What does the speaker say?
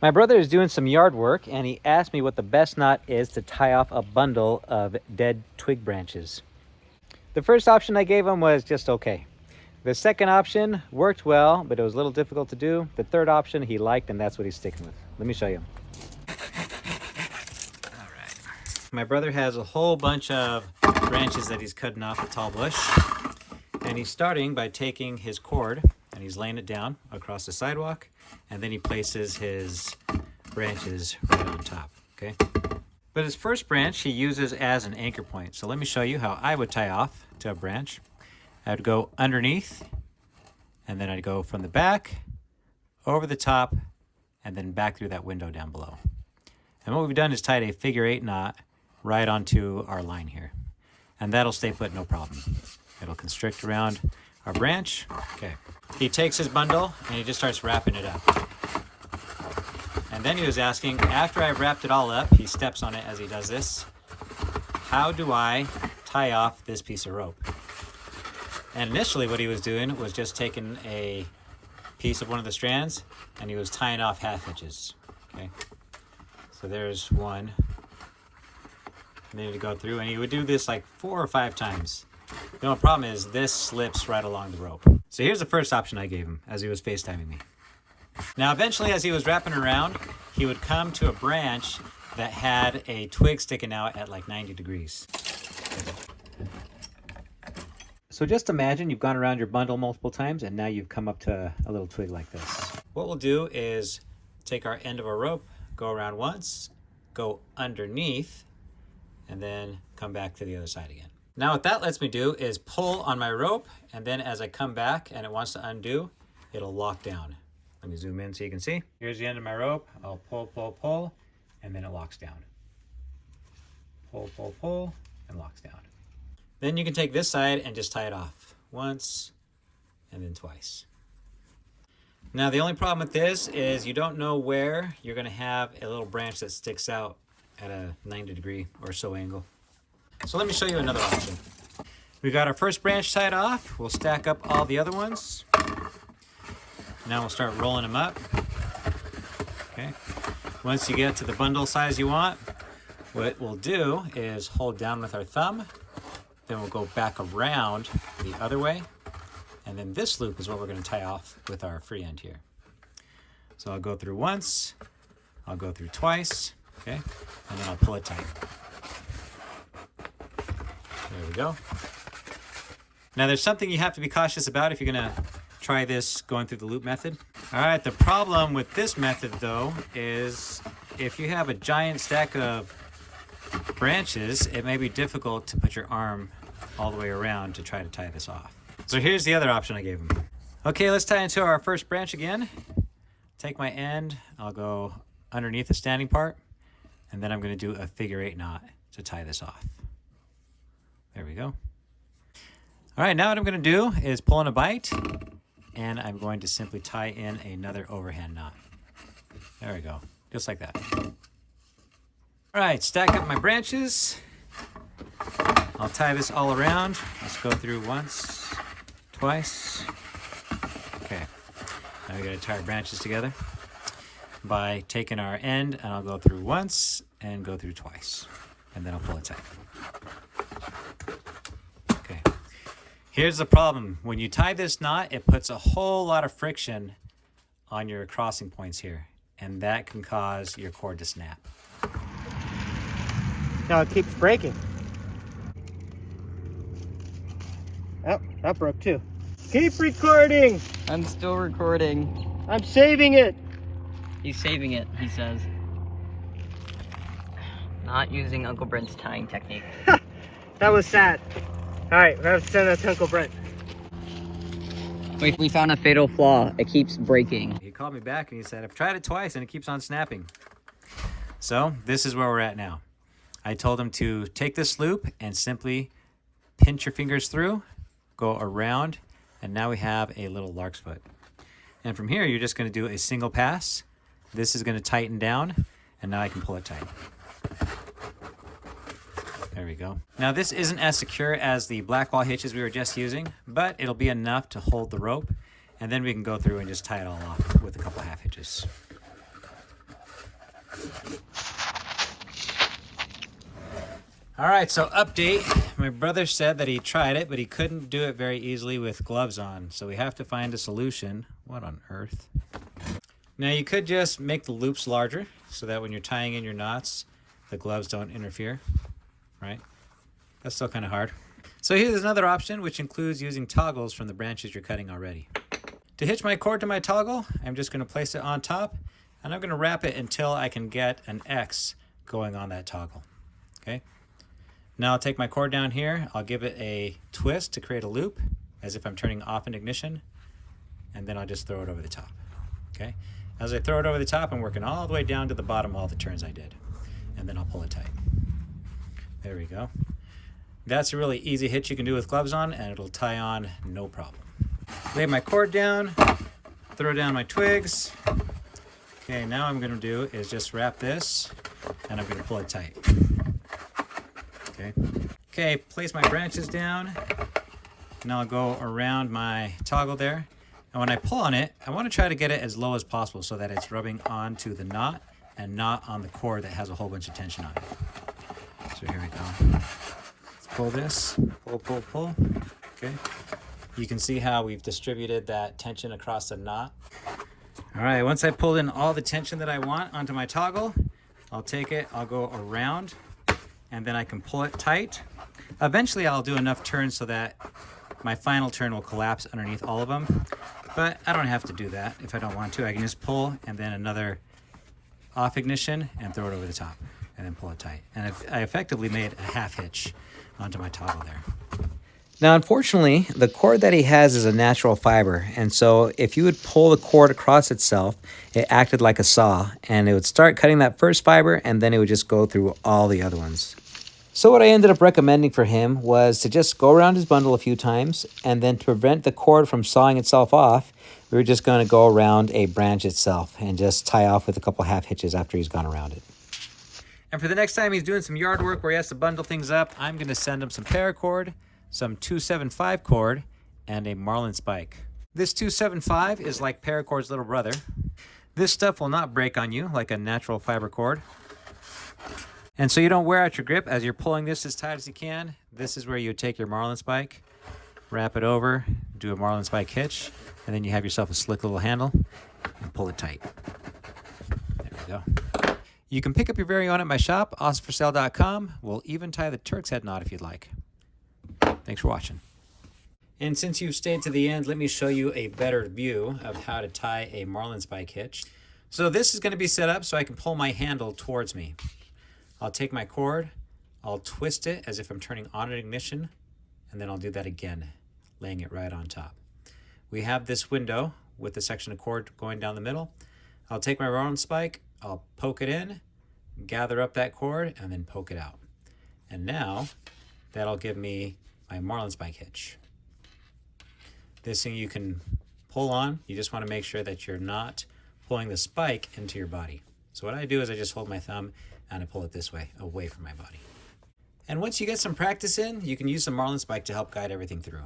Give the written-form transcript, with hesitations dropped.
My brother is doing some yard work and he asked me what the best knot is to tie off a bundle of dead twig branches. The first option I gave him was just okay. The second option worked well, but it was a little difficult to do. The third option he liked, and that's what he's sticking with. Let me show you. All right. My brother has a whole bunch of branches that he's cutting off a tall bush. And he's starting by taking his cord and he's laying it down across the sidewalk, and then he places his branches right on top, okay? But his first branch he uses as an anchor point. So let me show you how I would tie off to a branch. I would go underneath, and then I'd go from the back, over the top, and then back through that window down below. And what we've done is tied a figure-8 knot right onto our line here. And that'll stay put no problem. It'll constrict around our branch. Okay. He takes his bundle and he just starts wrapping it up. And then he was asking, after I've wrapped it all up, he steps on it as he does this, how do I tie off this piece of rope? And initially what he was doing was just taking a piece of one of the strands and he was tying off half hitches. Okay. So there's one. And then he'd go through and he would do this like 4 or 5 times. The only problem is this slips right along the rope. So here's the first option I gave him as he was FaceTiming me. Now eventually as he was wrapping around, he would come to a branch that had a twig sticking out at like 90 degrees. So just imagine you've gone around your bundle multiple times and now you've come up to a little twig like this. What we'll do is take our end of our rope, go around once, go underneath, and then come back to the other side again. Now what that lets me do is pull on my rope, and then as I come back and it wants to undo, it'll lock down. Let me zoom in so you can see. Here's the end of my rope. I'll pull, and then it locks down. Pull, and locks down. Then you can take this side and just tie it off. Once, and then twice. Now the only problem with this is you don't know where you're gonna have a little branch that sticks out at a 90 degree or so angle. So let me show you another option. We got our first branch tied off. We'll stack up all the other ones. Now we'll start rolling them up. Okay. Once you get to the bundle size you want, what we'll do is hold down with our thumb. Then we'll go back around the other way. And then this loop is what we're going to tie off with our free end here. So I'll go through once, I'll go through twice, okay, and then I'll pull it tight. There we go. Now there's something you have to be cautious about if you're gonna try this going through the loop method. All right, the problem with this method though is if you have a giant stack of branches, it may be difficult to put your arm all the way around to try to tie this off. So here's the other option I gave him. Okay, let's tie into our first branch again. Take my end, I'll go underneath the standing part, and then I'm gonna do a figure-8 knot to tie this off. There we go. All right, now what I'm going to do is pull in a bite, and I'm going to simply tie in another overhand knot. There we go, just like that. All right, stack up my branches. I'll tie this all around. Let's go through once, twice. Okay, now we got to tie our branches together by taking our end, and I'll go through once and go through twice, and then I'll pull it tight. Here's the problem. When you tie this knot, it puts a whole lot of friction on your crossing points here, and that can cause your cord to snap. Now it keeps breaking. Oh, that broke too. Keep recording! I'm still recording. I'm saving it! He's saving it, he says. Not using Uncle Brent's tying technique. That was sad. Alright, we're gonna have to send that to Uncle Brent. We found a fatal flaw. It keeps breaking. He called me back and he said, I've tried it twice and it keeps on snapping. So this is where we're at now. I told him to take this loop and simply pinch your fingers through, go around, and now we have a little lark's foot. And from here, you're just going to do a single pass. This is going to tighten down, and now I can pull it tight. There we go. Now this isn't as secure as the black wall hitches we were just using, but it'll be enough to hold the rope, and then we can go through and just tie it all off with a couple half hitches. All right, so update. My brother said that he tried it, but he couldn't do it very easily with gloves on. So we have to find a solution. What on earth? Now you could just make the loops larger so that when you're tying in your knots, the gloves don't interfere, right? That's still kind of hard. So here's another option, which includes using toggles from the branches you're cutting already. To hitch my cord to my toggle, I'm just going to place it on top, and I'm going to wrap it until I can get an X going on that toggle. Okay. Now I'll take my cord down here, I'll give it a twist to create a loop, as if I'm turning off an ignition, and then I'll just throw it over the top. Okay. As I throw it over the top, I'm working all the way down to the bottom of all the turns I did, and then I'll pull it tight. There we go. That's a really easy hitch you can do with gloves on, and it'll tie on no problem. Lay my cord down, throw down my twigs. Okay, now what I'm going to do is just wrap this, and I'm going to pull it tight. Okay, place my branches down. Now I'll go around my toggle there. And when I pull on it, I want to try to get it as low as possible so that it's rubbing onto the knot and not on the cord that has a whole bunch of tension on it. So here we go. Let's pull this. Pull, pull, pull. Okay. You can see how we've distributed that tension across the knot. All right, once I pulled in all the tension that I want onto my toggle, I'll take it, I'll go around, and then I can pull it tight. Eventually I'll do enough turns so that my final turn will collapse underneath all of them, but I don't have to do that if I don't want to. I can just pull and then another off ignition and throw it over the top and then pull it tight. And I effectively made a half hitch onto my toggle there. Now, unfortunately, the cord that he has is a natural fiber, and so if you would pull the cord across itself, it acted like a saw, and it would start cutting that first fiber, and then it would just go through all the other ones. So what I ended up recommending for him was to just go around his bundle a few times, and then to prevent the cord from sawing itself off, we were just going to go around a branch itself and just tie off with a couple half hitches after he's gone around it. And for the next time he's doing some yard work where he has to bundle things up, I'm going to send him some paracord, some 275 cord, and a marlin spike. This 275 is like paracord's little brother. This stuff will not break on you like a natural fiber cord. And so you don't wear out your grip as you're pulling this as tight as you can. This is where you would take your marlin spike, wrap it over, do a marlin spike hitch, and then you have yourself a slick little handle and pull it tight. There we go. You can pick up your very own at my shop, awesomeforsale.com. We'll even tie the Turk's head knot if you'd like. Thanks for watching. And since you've stayed to the end, let me show you a better view of how to tie a marlin spike hitch. So this is going to be set up so I can pull my handle towards me. I'll take my cord, I'll twist it as if I'm turning on an ignition, and then I'll do that again, laying it right on top. We have this window with a section of cord going down the middle. I'll take my marlin spike, I'll poke it in, gather up that cord, and then poke it out. And now that'll give me my marlin spike hitch. This thing you can pull on. You just want to make sure that you're not pulling the spike into your body. So what I do is I just hold my thumb and I pull it this way, away from my body. And once you get some practice in, you can use some marlin spike to help guide everything through.